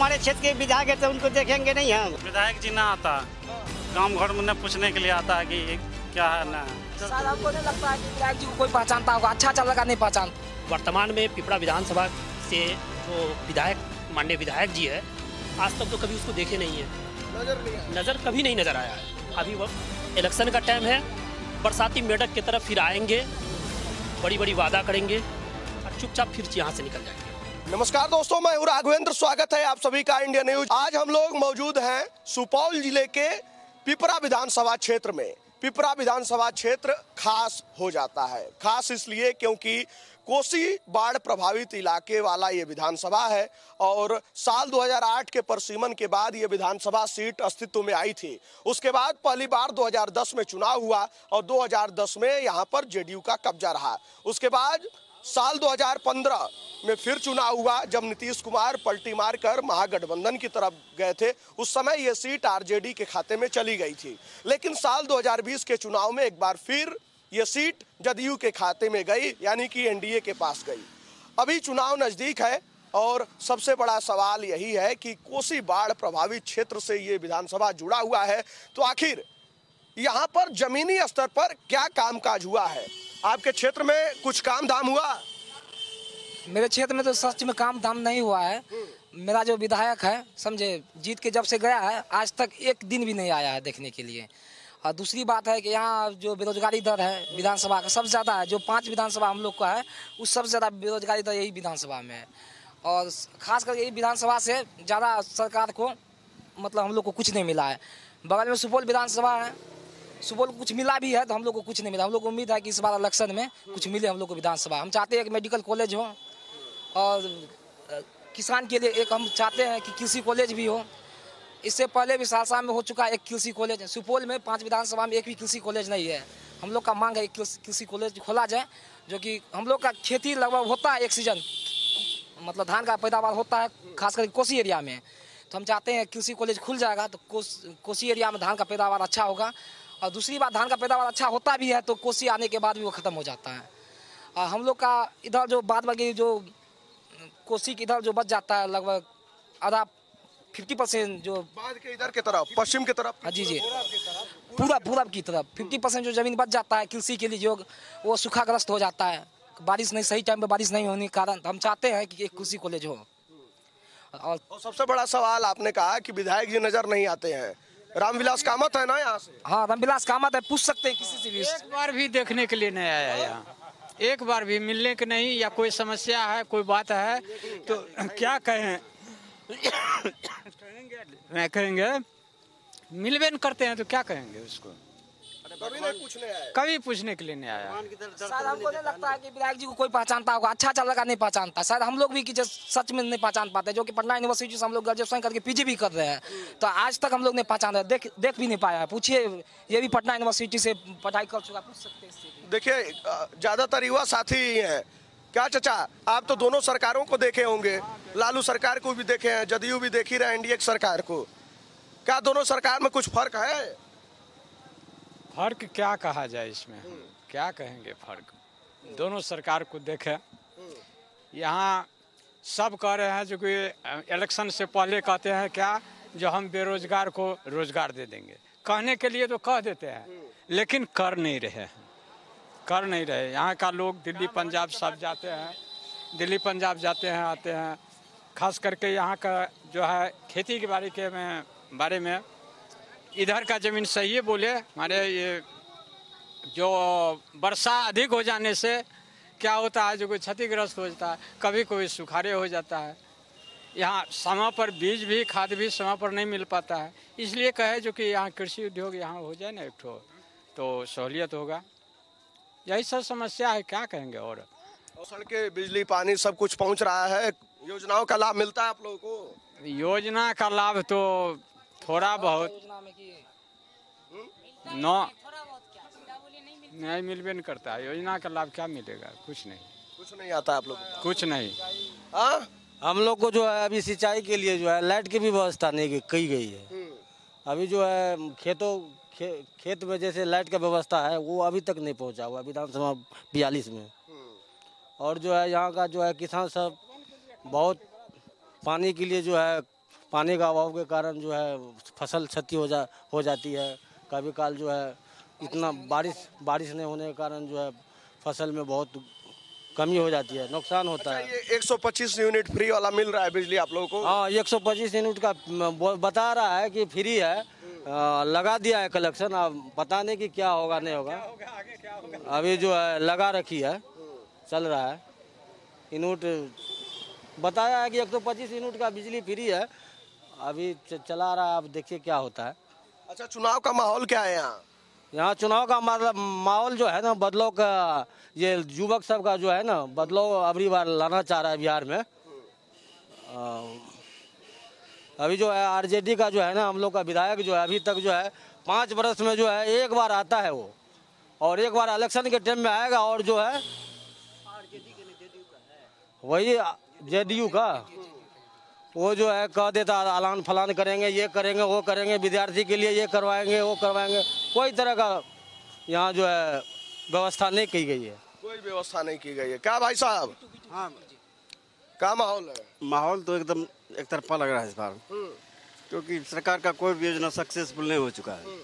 हमारे क्षेत्र के विधायक है तो उनको देखेंगे नहीं हम। विधायक जी ना आता, गांव घर में न पूछने के लिए आता है कि क्या है ना। सर हमको नहीं लगता है कि विधायक जी को कोई पहचानता होगा, अच्छा लगा नहीं पहचान। वर्तमान में पिपरा विधानसभा से जो विधायक माननीय विधायक जी है, आज तक तो कभी उसको देखे नहीं है, नजर कभी नहीं नजर आया है। अभी वो इलेक्शन का टाइम है, बरसाती मेढक की तरफ फिर आएंगे, बड़ी बड़ी वादा करेंगे और चुपचाप फिर यहाँ से निकल जाएंगे। नमस्कार दोस्तों, मैं हूं राघवेंद्र, स्वागत है आप सभी का इंडिया न्यूज। आज हम लोग मौजूद हैं सुपौल जिले के पिपरा विधानसभा क्षेत्र में। पिपरा विधानसभा क्षेत्र खास हो जाता है, खास इसलिए क्योंकि कोसी बाढ़ प्रभावित इलाके वाला ये विधानसभा है और साल 2008 के परिसीमन के बाद ये विधानसभा सीट अस्तित्व में आई थी। उसके बाद पहली बार 2010 में चुनाव हुआ और 2010 में यहाँ पर जेडीयू का कब्जा रहा। उसके बाद साल 2015 में फिर चुनाव हुआ, जब नीतीश कुमार पलटी मारकर महागठबंधन की तरफ गए थे। उस समय ये सीट आरजेडी के खाते में चली गई थी, लेकिन साल 2020 के चुनाव में एक बार फिर ये सीट जदयू के खाते में गई, यानी कि एनडीए के पास गई। अभी चुनाव नजदीक है और सबसे बड़ा सवाल यही है कि कोसी बाढ़ प्रभावित क्षेत्र से ये विधानसभा जुड़ा हुआ है, तो आखिर यहाँ पर जमीनी स्तर पर क्या कामकाज हुआ है? आपके क्षेत्र में कुछ काम धाम हुआ? मेरे क्षेत्र में तो सच में काम धाम नहीं हुआ है। मेरा जो विधायक है, समझे, जीत के जब से गया है आज तक एक दिन भी नहीं आया है देखने के लिए। और दूसरी बात है कि यहाँ जो बेरोजगारी दर है विधानसभा का सबसे ज़्यादा है। जो 5 विधानसभा हम लोग का है, उस सबसे ज़्यादा बेरोजगारी दर यही विधानसभा में है। और खास कर यही विधानसभा से ज़्यादा सरकार को मतलब हम लोग को कुछ नहीं मिला है। बगल में सुपौल विधानसभा है, सुपौल को कुछ मिला भी है तो हम लोग को कुछ नहीं मिला। हम लोग को उम्मीद है कि इस बार इलेक्शन में कुछ मिले हम लोग को विधानसभा। हम चाहते हैं कि मेडिकल कॉलेज हो और किसान के लिए एक हम चाहते हैं कि कृषि कॉलेज भी हो। इससे पहले भी सहरसा में हो चुका है एक कृषि कॉलेज। सुपौल में 5 विधानसभा में एक भी कृषि कॉलेज नहीं है। हम लोग का मांग है एक कृषि कॉलेज खोला जाए, जो कि हम लोग का खेती लगभग होता है एक सीजन, मतलब धान का पैदावार होता है खासकर कोसी एरिया में। तो हम चाहते हैं कृषि कॉलेज खुल जाएगा तो कोसी एरिया में धान का पैदावार अच्छा होगा। और दूसरी बात, धान का पैदावार अच्छा होता भी है तो कोसी आने के बाद भी वो ख़त्म हो जाता है। और हम लोग का इधर जो बाद बाकी जो कोसी के इधर जो बच जाता है लगभग आधा 50% जो बाद के इधर की तरफ, पश्चिम की तरफ, जी पूरब की तरफ 50% जो जमीन बच जाता है कृषि के लिए, जो वो सूखाग्रस्त हो जाता है। बारिश नहीं, सही टाइम पे बारिश नहीं होने के कारण हम चाहते हैं कि एक कृषि कॉलेज हो। और सबसे बड़ा सवाल, आपने कहा कि विधायक जी नजर नहीं आते हैं। रामविलास कामत है ना यहाँ से? हाँ, रामविलास कामत है, पूछ सकते हैं किसी से भी। एक बार भी देखने के लिए नहीं आया यहाँ, एक बार भी मिलने के नहीं, या कोई समस्या है, कोई बात है तो क्या कहें मैं कहेंगे मिलवे न करते हैं तो क्या कहेंगे उसको। कभी नहीं पूछने आया, कभी पूछने के लिए नहीं आया। शायद हमको नहीं लगता है कि विधायक जी को कोई पहचानता होगा, अच्छा लगा नहीं पहचानता। शायद हम लोग भी कि सच में नहीं पहचान पाते, जो कि पटना यूनिवर्सिटी से हम लोग ग्रेजुएशन करके पीजी भी कर रहे हैं, तो आज तक हम लोग नहीं पहचान रहे, देख भी नहीं पाया। पूछिए, ये भी पटना यूनिवर्सिटी से पढ़ाई कर चुका, पूछ सकते हैं। देखिए ज्यादातर युवा साथी ही हैं। क्या चाचा, आप तो दोनों सरकारों को देखे होंगे, लालू सरकार को भी देखे हैं, जदयू भी देख ही रहे, एनडीए सरकार को। क्या दोनों सरकार में कुछ फर्क है? फर्क क्या कहा जाए इसमें, क्या कहेंगे फर्क। दोनों सरकार को देखें, यहाँ सब कह रहे हैं जो कि इलेक्शन से पहले कहते हैं क्या, जो हम बेरोजगार को रोजगार दे देंगे। कहने के लिए तो कह देते हैं, लेकिन कर नहीं रहे। यहाँ का लोग दिल्ली पंजाब सब जाते हैं, दिल्ली पंजाब जाते हैं, आते हैं। खास करके यहाँ का जो है खेती के बारे में इधर का ज़मीन सही है बोले, हमारे ये जो वर्षा अधिक हो जाने से क्या होता है, जो कोई क्षतिग्रस्त हो जाता है, कभी कोई सुखाड़े हो जाता है। यहाँ समय पर बीज भी खाद भी समय पर नहीं मिल पाता है। इसलिए कहे जो कि यहाँ कृषि उद्योग यहाँ हो जाए ना एक ठो, तो सहूलियत होगा। यही सब समस्या है, क्या कहेंगे। और सड़कें, बिजली, पानी सब कुछ पहुँच रहा है, योजनाओं का लाभ मिलता है आप लोगों को? योजना का लाभ तो थोड़ा बहुत नहीं मिलबे नहीं करता है। योजना का लाभ क्या मिलेगा, कुछ नहीं आता आप लोगों को? कुछ नहीं। हम लोग को जो है अभी सिंचाई के लिए जो है लाइट की भी व्यवस्था नहीं की गई है। अभी जो है खेत में जैसे लाइट का व्यवस्था है वो अभी तक नहीं पहुंचा हुआ विधानसभा 42 में। और जो है यहाँ का जो है किसान सब बहुत पानी के लिए जो है पानी का अभाव के कारण जो है फसल क्षति हो जाती है। कभी काल जो है इतना बारिश नहीं होने के कारण जो है फसल में बहुत कमी हो जाती है, नुकसान होता है। ये 125 यूनिट फ्री वाला मिल रहा है बिजली आप लोगों को? हाँ, 125 यूनिट का बता रहा है कि फ्री है, लगा दिया है कलेक्शन। अब पता नहीं कि क्या होगा नहीं होगा, अभी जो है लगा रखी है, चल रहा है। यूनिट बताया है कि 125 यूनिट का बिजली फ्री है, अभी चला रहा है। अब देखिए क्या होता है। अच्छा, चुनाव का माहौल क्या है यहाँ? चुनाव का मतलब माहौल जो है ना, बदलाव का, ये युवक सब का जो है ना बदलाव अबरी बार लाना चाह रहा है बिहार में। अभी जो है आरजेडी का जो है ना, हम लोग का विधायक जो है अभी तक जो है 5 वर्ष में जो है एक बार आता है वो, और एक बार इलेक्शन के टाइम में आएगा, और जो है वही जेडीयू का वो जो है कह देता ऐलान फलान करेंगे, ये करेंगे, वो करेंगे, विद्यार्थी के लिए ये करवाएंगे, वो करवाएंगे। कोई तरह का यहाँ जो है व्यवस्था नहीं की गई है, कोई व्यवस्था नहीं की गई है। क्या भाई साहब? हाँ, क्या माहौल है? माहौल तो एकदम एक तरफा लग रहा है इस बार, क्योंकि सरकार का कोई भी योजना सक्सेसफुल नहीं हो चुका है।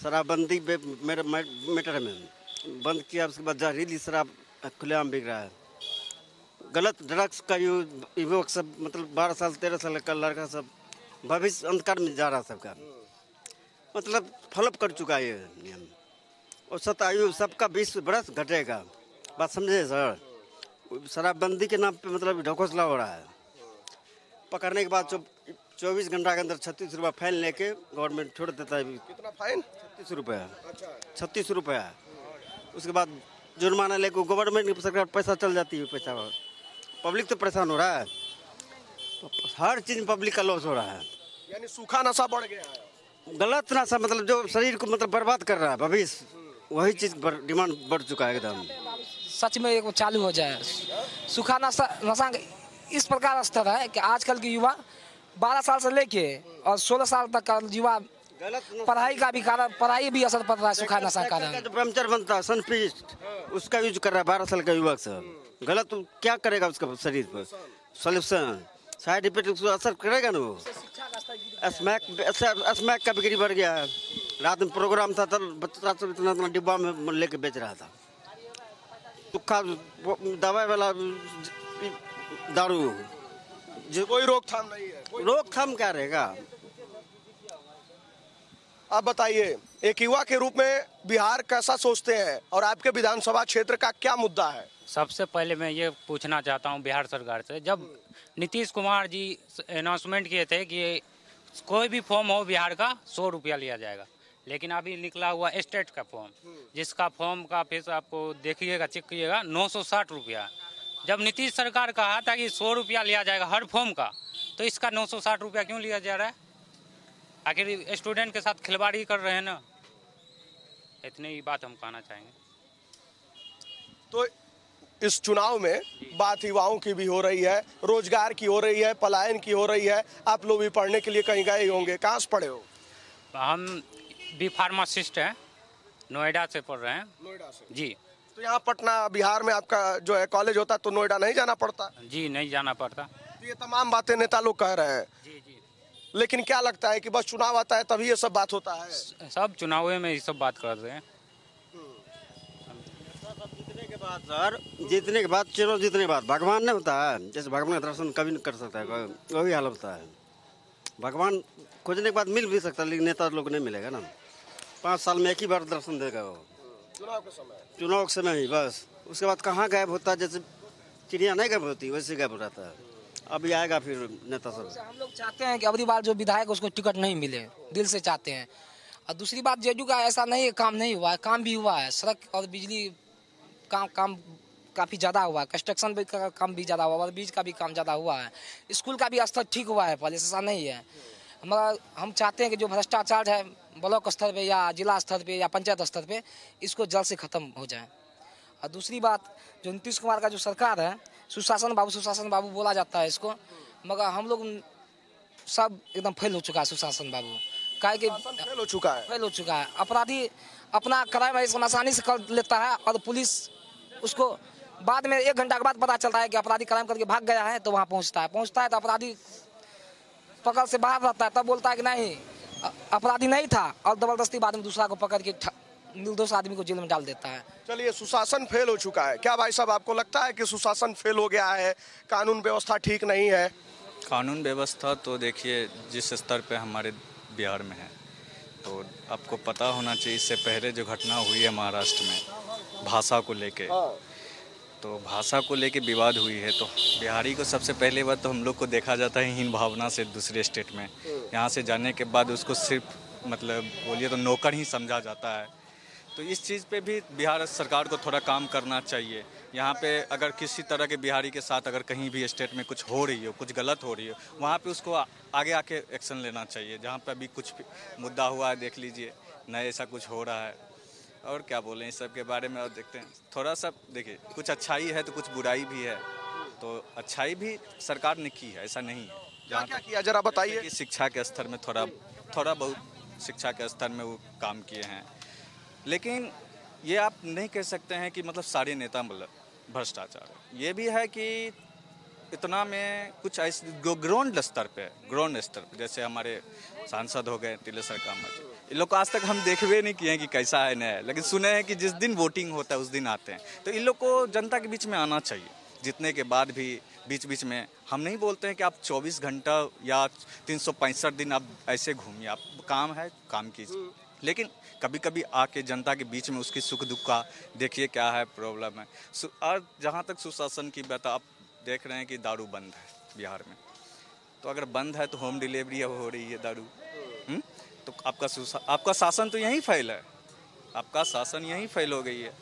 शराबबंदी मैटर में बंद किया, उसके बाद जहरीली शराब खुलेआम बिक रहा है। गलत ड्रग्स का युवक सब, मतलब 12 साल 13 साल का लड़का सब भविष्य अंधकार में जा रहा सबका, मतलब फ्लॉप कर चुका है ये नियम। और शतायु सबका 20 बरस घटेगा, बात समझे सर? शराबबंदी के नाम पे मतलब ढकोसला हो रहा है। पकड़ने के बाद 24 घंटा के अंदर 36 रुपया फाइन लेके गवर्नमेंट छोड़ देता है। कितना फाइन? 36 रुपया। अच्छा, 36 रुपया। उसके बाद जुर्माना लेके गवर्नमेंट की सरकार पैसा चल जाती है, पैसा पब्लिक तो परेशान हो रहा है। हर चीज पब्लिक का लॉस हो रहा है। यानी सूखा नशा बढ़ गया है। गलत नशा, मतलब जो शरीर को मतलब बर्बाद कर रहा है भविष्य, वही चीज डिमांड बढ़ चुका है एकदम। सच में एक चालू हो जाए। सूखा नशा इस प्रकार स्तर है कि आजकल के युवा 12 साल से लेके और 16 साल तक का युवा पढ़ाई का भी कारण, पढ़ाई भी असर पड़ रहा है सूखा नशा का कारण। जो पंचर बनता है सनफीस्ट, उसका यूज कर रहा है 12 साल का युवक सब। गलत तो क्या करेगा उसका शरीर पर? सोल्यूशन साइड इफेक्ट उसको असर करेगा ना। वो स्मैक का बिक्री बढ़ गया है। रात में प्रोग्राम था तो बच्चा सब इतना डिब्बा में लेके बेच रहा था। सूखा दवाई वाला दारू, जो कोई रोकथाम नहीं है। रोकथाम क्या रहेगा? आप बताइए, एक युवा के रूप में बिहार कैसा सोचते हैं और आपके विधानसभा क्षेत्र का क्या मुद्दा है? सबसे पहले मैं ये पूछना चाहता हूँ बिहार सरकार से, जब नीतीश कुमार जी अनाउंसमेंट किए थे कि कोई भी फॉर्म हो बिहार का 100 रुपया लिया जाएगा, लेकिन अभी निकला हुआ स्टेट का फॉर्म, जिसका फॉर्म का फीस आपको देखिएगा, चेक कीजिएगा, 960 रुपया। जब नीतीश सरकार कहा था कि 100 रुपया लिया जाएगा हर फॉर्म का, तो इसका 960 रुपया क्यों लिया जा रहा है? आखिर स्टूडेंट के साथ खिलवाड़ी कर रहे हैं ना। इतनी ही बात हम कहना चाहेंगे। तो इस चुनाव में बात युवाओं की भी हो रही है, रोजगार की हो रही है, पलायन की हो रही है। आप लोग भी पढ़ने के लिए कहीं गए होंगे, कहाँ से पढ़े हो? हम भी फार्मासिस्ट हैं, नोएडा से पढ़ रहे हैं। नोएडा से जी। तो यहाँ पटना बिहार में आपका जो है कॉलेज होता है, तो नोएडा नहीं जाना पड़ता? जी नहीं जाना पड़ता। तो ये तमाम बातें नेता लोग कह रहे हैं। जी जी। लेकिन क्या लगता है कि बस चुनाव आता है तभी ये सब बात होता है? सब चुनाव में ये सब बात कर रहे हैं। जीतने के बाद सर, जीतने के बाद, चुनाव जीतने के बाद भगवान नहीं होता है। जैसे भगवान का दर्शन कभी नहीं कर सकता है, वही हाल होता है। भगवान खोजने के बाद मिल भी सकता है, लेकिन नेता लोग नहीं मिलेगा ना। 5 साल में एक ही बार दर्शन देगा वो, चुनाव के समय ही बस। उसके बाद कहाँ गायब होता है? जैसे चिड़िया नहीं गायब होती वैसे गायब रहता है। अभी आएगा फिर नेता सब। हम लोग चाहते हैं कि अगली बार जो विधायक उसको टिकट नहीं मिले, दिल से चाहते हैं। और दूसरी बात, जेडीयू का ऐसा नहीं है काम नहीं हुआ है, काम भी हुआ है। सड़क और बिजली काम काफ़ी ज़्यादा हुआ है, कंस्ट्रक्शन भी का काम भी ज़्यादा हुआ है, बीज का भी काम ज़्यादा हुआ है, स्कूल का भी स्तर ठीक हुआ है, पहले ऐसा नहीं है। हम चाहते हैं कि जो भ्रष्टाचार है ब्लॉक स्तर पे या जिला स्तर पे या पंचायत स्तर पे, इसको जल्द से ख़त्म हो जाए। और दूसरी बात, जो नीतीश कुमार का जो सरकार है, सुशासन बाबू बोला जाता है इसको, मगर हम लोग सब एकदम फेल हो चुका है सुशासन बाबू। काहे कि फेल हो चुका है। अपराधी अपना क्राइम आसानी से कर लेता है, और पुलिस उसको बाद में 1 घंटा के बाद पता चलता है कि अपराधी क्राइम करके भाग गया है, तो वहाँ पहुँचता है तो अपराधी पकड़ से बाहर रहता है तब बोलता है कि नहीं अपराधी नहीं था, और जबरदस्ती बाद में दूसरा को पकड़ के निर्दोष आदमी को जेल में डाल देता है। चलिए, सुशासन फेल हो चुका है। क्या भाई साहब आपको लगता है कि सुशासन फेल हो गया है, कानून व्यवस्था ठीक नहीं है? कानून व्यवस्था तो देखिए जिस स्तर पे हमारे बिहार में है, तो आपको पता होना चाहिए इससे पहले जो घटना हुई है महाराष्ट्र में भाषा को लेके, तो भाषा को लेके विवाद हुई है, तो बिहारी को सबसे पहले बात तो हम लोग को देखा जाता है हीन भावना से दूसरे स्टेट में। यहाँ से जाने के बाद उसको सिर्फ मतलब बोलिए तो नौकर ही समझा जाता है। तो इस चीज़ पे भी बिहार सरकार को थोड़ा काम करना चाहिए। यहाँ पे अगर किसी तरह के बिहारी के साथ अगर कहीं भी स्टेट में कुछ हो रही हो, कुछ गलत हो रही हो, वहाँ पे उसको आगे आके एक्शन लेना चाहिए। जहाँ पे अभी कुछ मुद्दा हुआ है देख लीजिए, नए ऐसा कुछ हो रहा है, और क्या बोलें इस सब के बारे में। और देखते हैं थोड़ा सा, देखिए कुछ अच्छाई है तो कुछ बुराई भी है, तो अच्छाई भी सरकार ने की है, ऐसा नहीं है। क्या किया जरा बताइए। कि शिक्षा के स्तर में थोड़ा बहुत शिक्षा के स्तर में वो काम किए हैं, लेकिन ये आप नहीं कह सकते हैं कि मतलब सारे नेता मतलब भ्रष्टाचार है। ये भी है कि इतना में कुछ ऐसे ग्राउंड स्तर पे, जैसे हमारे सांसद हो गए तिलेश्वर कामत, इन लोग को आज तक हम देखवे नहीं किए हैं कि कैसा है नया है, लेकिन सुने हैं कि जिस दिन वोटिंग होता है उस दिन आते हैं। तो इन लोग को जनता के बीच में आना चाहिए। जीतने के बाद भी बीच में हम नहीं बोलते हैं कि आप 24 घंटा या 365 दिन आप ऐसे घूमिए, आप काम है काम कीजिए, लेकिन कभी कभी आके जनता के बीच में उसकी सुख दुख का देखिए क्या है प्रॉब्लम है। और जहाँ तक सुशासन की बात, आप देख रहे हैं कि दारू बंद है बिहार में, तो अगर बंद है तो होम डिलीवरी हो रही है दारू, तो आपका शासन तो यहीं फेल है, आपका शासन यहीं फेल हो गई है।